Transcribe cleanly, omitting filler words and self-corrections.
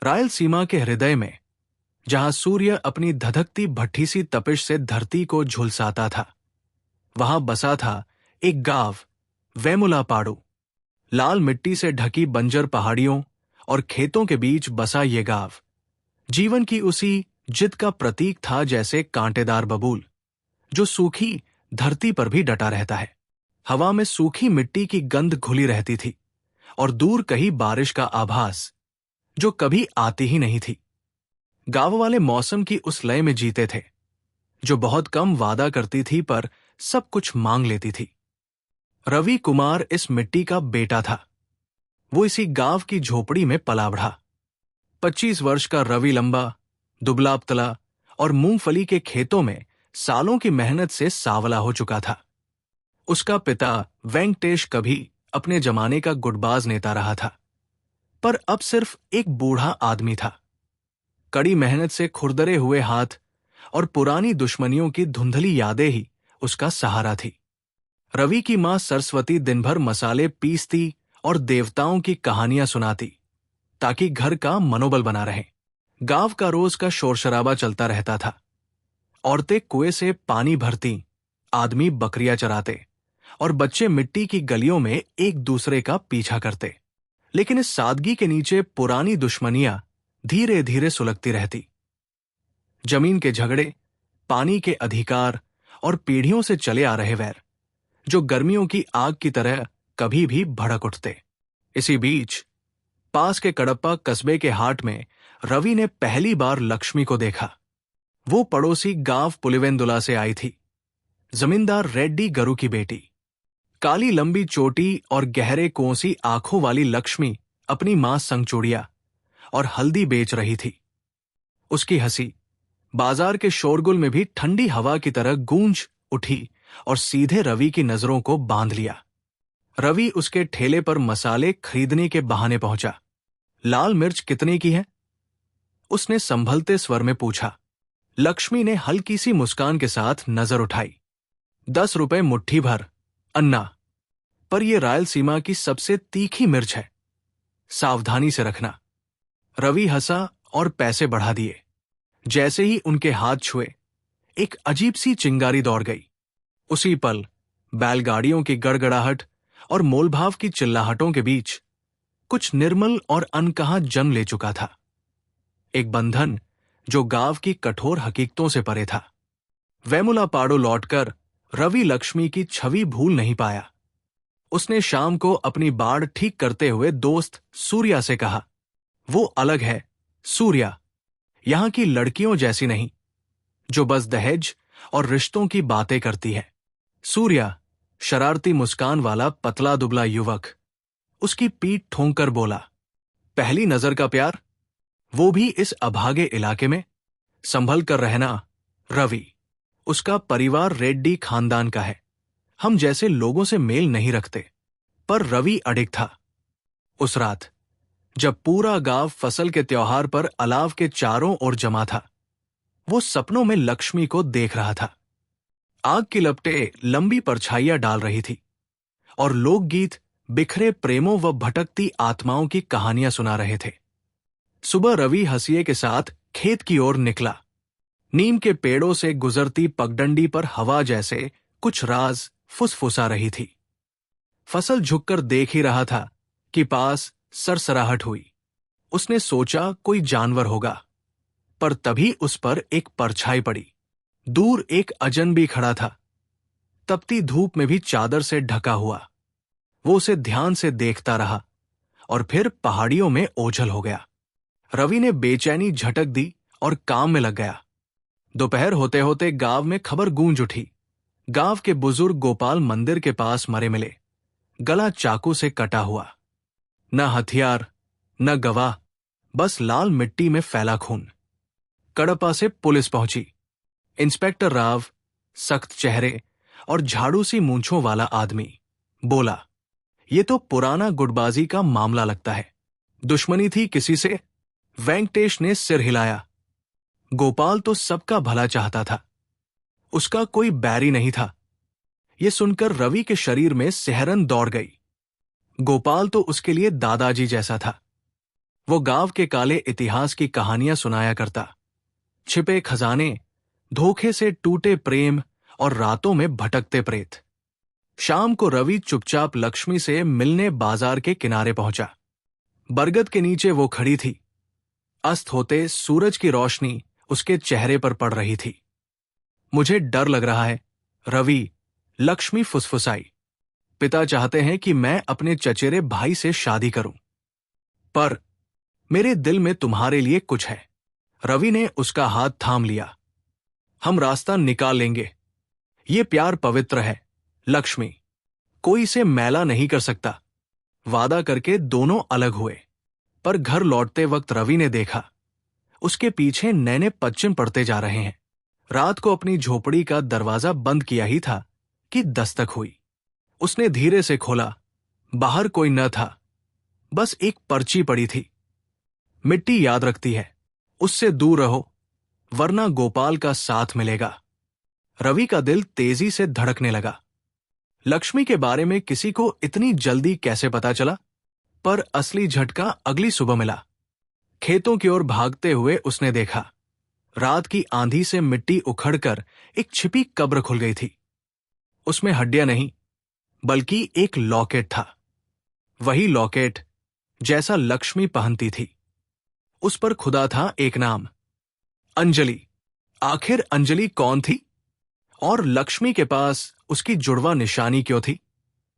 रायलसीमा के हृदय में, जहां सूर्य अपनी धधकती भट्ठी सी तपिश से धरती को झुलसाता था, वहां बसा था एक गांव, वेमुलापाड़ू। लाल मिट्टी से ढकी बंजर पहाड़ियों और खेतों के बीच बसा ये गांव जीवन की उसी जिद का प्रतीक था, जैसे कांटेदार बबूल जो सूखी धरती पर भी डटा रहता है। हवा में सूखी मिट्टी की गंध घुली रहती थी और दूर कहीं बारिश का आभास जो कभी आती ही नहीं थी। गांव वाले मौसम की उस लय में जीते थे जो बहुत कम वादा करती थी पर सब कुछ मांग लेती थी। रवि कुमार इस मिट्टी का बेटा था। वो इसी गांव की झोपड़ी में पला बढ़ा। 25 वर्ष का रवि लंबा, दुबला पतला और मूंगफली के खेतों में सालों की मेहनत से सावला हो चुका था। उसका पिता वेंकटेश कभी अपने जमाने का गुटबाज नेता रहा था, पर अब सिर्फ एक बूढ़ा आदमी था। कड़ी मेहनत से खुरदरे हुए हाथ और पुरानी दुश्मनियों की धुंधली यादें ही उसका सहारा थी। रवि की मां सरस्वती दिन भर मसाले पीसती और देवताओं की कहानियां सुनाती ताकि घर का मनोबल बना रहे। गांव का रोज का शोरशराबा चलता रहता था। औरतें कुएं से पानी भरती, आदमी बकरियां चराते और बच्चे मिट्टी की गलियों में एक दूसरे का पीछा करते। लेकिन इस सादगी के नीचे पुरानी दुश्मनियां धीरे धीरे सुलगती रहती। जमीन के झगड़े, पानी के अधिकार और पीढ़ियों से चले आ रहे वैर जो गर्मियों की आग की तरह कभी भी भड़क उठते। इसी बीच पास के कडप्पा कस्बे के हाट में रवि ने पहली बार लक्ष्मी को देखा। वो पड़ोसी गांव पुलिवेंदुला से आई थी, जमींदार रेड्डी गरु की बेटी। काली लंबी चोटी और गहरे कोसी आंखों वाली लक्ष्मी अपनी मां संगचूड़िया और हल्दी बेच रही थी। उसकी हंसी बाजार के शोरगुल में भी ठंडी हवा की तरह गूंज उठी और सीधे रवि की नजरों को बांध लिया। रवि उसके ठेले पर मसाले खरीदने के बहाने पहुंचा। लाल मिर्च कितने की है? उसने संभलते स्वर में पूछा। लक्ष्मी ने हल्की सी मुस्कान के साथ नजर उठाई। 10 रुपए मुट्ठी भर, अन्ना। पर यह रायलसीमा की सबसे तीखी मिर्च है, सावधानी से रखना। रवि हंसा और पैसे बढ़ा दिए। जैसे ही उनके हाथ छुए, एक अजीब सी चिंगारी दौड़ गई। उसी पल बैलगाड़ियों की गड़गड़ाहट और मोलभाव की चिल्लाहटों के बीच कुछ निर्मल और अनकहा जन्म ले चुका था। एक बंधन जो गांव की कठोर हकीकतों से परे था। वेमुलापाड़ू लौटकर रवि लक्ष्मी की छवि भूल नहीं पाया। उसने शाम को अपनी बाड़ ठीक करते हुए दोस्त सूर्या से कहा, वो अलग है सूर्या, यहां की लड़कियों जैसी नहीं, जो बस दहेज और रिश्तों की बातें करती है। सूर्या शरारती मुस्कान वाला पतला दुबला युवक उसकी पीठ ठोंक कर बोला, पहली नजर का प्यार, वो भी इस अभागे इलाके में? संभल कर रहना रवि। उसका परिवार रेड्डी खानदान का है, हम जैसे लोगों से मेल नहीं रखते। पर रवि अडिग था। उस रात जब पूरा गांव फसल के त्योहार पर अलाव के चारों ओर जमा था, वो सपनों में लक्ष्मी को देख रहा था। आग की लपटें लंबी परछाइयां डाल रही थी और लोकगीत बिखरे प्रेमों व भटकती आत्माओं की कहानियां सुना रहे थे। सुबह रवि हंसिए के साथ खेत की ओर निकला। नीम के पेड़ों से गुजरती पगडंडी पर हवा जैसे कुछ राज फुसफुसा रही थी। फसल झुककर देख ही रहा था कि पास सरसराहट हुई। उसने सोचा कोई जानवर होगा, पर तभी उस पर एक परछाई पड़ी। दूर एक अजनबी खड़ा था, तपती धूप में भी चादर से ढका हुआ। वो उसे ध्यान से देखता रहा और फिर पहाड़ियों में ओझल हो गया। रवि ने बेचैनी झटक दी और काम में लग गया। दोपहर होते होते गांव में खबर गूंज उठी। गांव के बुजुर्ग गोपाल मंदिर के पास मरे मिले, गला चाकू से कटा हुआ। न हथियार न गवाह, बस लाल मिट्टी में फैला खून। कडप्पा से पुलिस पहुंची। इंस्पेक्टर राव, सख्त चेहरे और झाड़ू सी मूंछों वाला आदमी, बोला, ये तो पुराना गुटबाजी का मामला लगता है। दुश्मनी थी किसी से? वेंकटेश ने सिर हिलाया। गोपाल तो सबका भला चाहता था, उसका कोई बैरी नहीं था। यह सुनकर रवि के शरीर में सिहरन दौड़ गई। गोपाल तो उसके लिए दादाजी जैसा था। वो गांव के काले इतिहास की कहानियां सुनाया करता। छिपे खजाने, धोखे से टूटे प्रेम और रातों में भटकते प्रेत। शाम को रवि चुपचाप लक्ष्मी से मिलने बाजार के किनारे पहुंचा। बरगद के नीचे वो खड़ी थी। अस्त होते सूरज की रोशनी उसके चेहरे पर पड़ रही थी। मुझे डर लग रहा है, रवि, लक्ष्मी फुसफुसाई। पिता चाहते हैं कि मैं अपने चचेरे भाई से शादी करूं, पर मेरे दिल में तुम्हारे लिए कुछ है। रवि ने उसका हाथ थाम लिया। हम रास्ता निकाल लेंगे। ये प्यार पवित्र है, लक्ष्मी। कोई इसे मैला नहीं कर सकता। वादा करके दोनों अलग हुए, पर घर लौटते वक्त रवि ने देखा उसके पीछे नैने पश्चिम पड़ते जा रहे हैं। रात को अपनी झोपड़ी का दरवाजा बंद किया ही था कि दस्तक हुई। उसने धीरे से खोला। बाहर कोई न था, बस एक पर्ची पड़ी थी। मिट्टी याद रखती है, उससे दूर रहो, वरना गोपाल का साथ मिलेगा। रवि का दिल तेजी से धड़कने लगा। लक्ष्मी के बारे में किसी को इतनी जल्दी कैसे पता चला? पर असली झटका अगली सुबह मिला। खेतों की ओर भागते हुए उसने देखा, रात की आंधी से मिट्टी उखड़कर एक छिपी कब्र खुल गई थी। उसमें हड्डियां नहीं, बल्कि एक लॉकेट था। वही लॉकेट जैसा लक्ष्मी पहनती थी। उस पर खुदा था एक नाम, अंजलि। आखिर अंजलि कौन थी और लक्ष्मी के पास उसकी जुड़वा निशानी क्यों थी?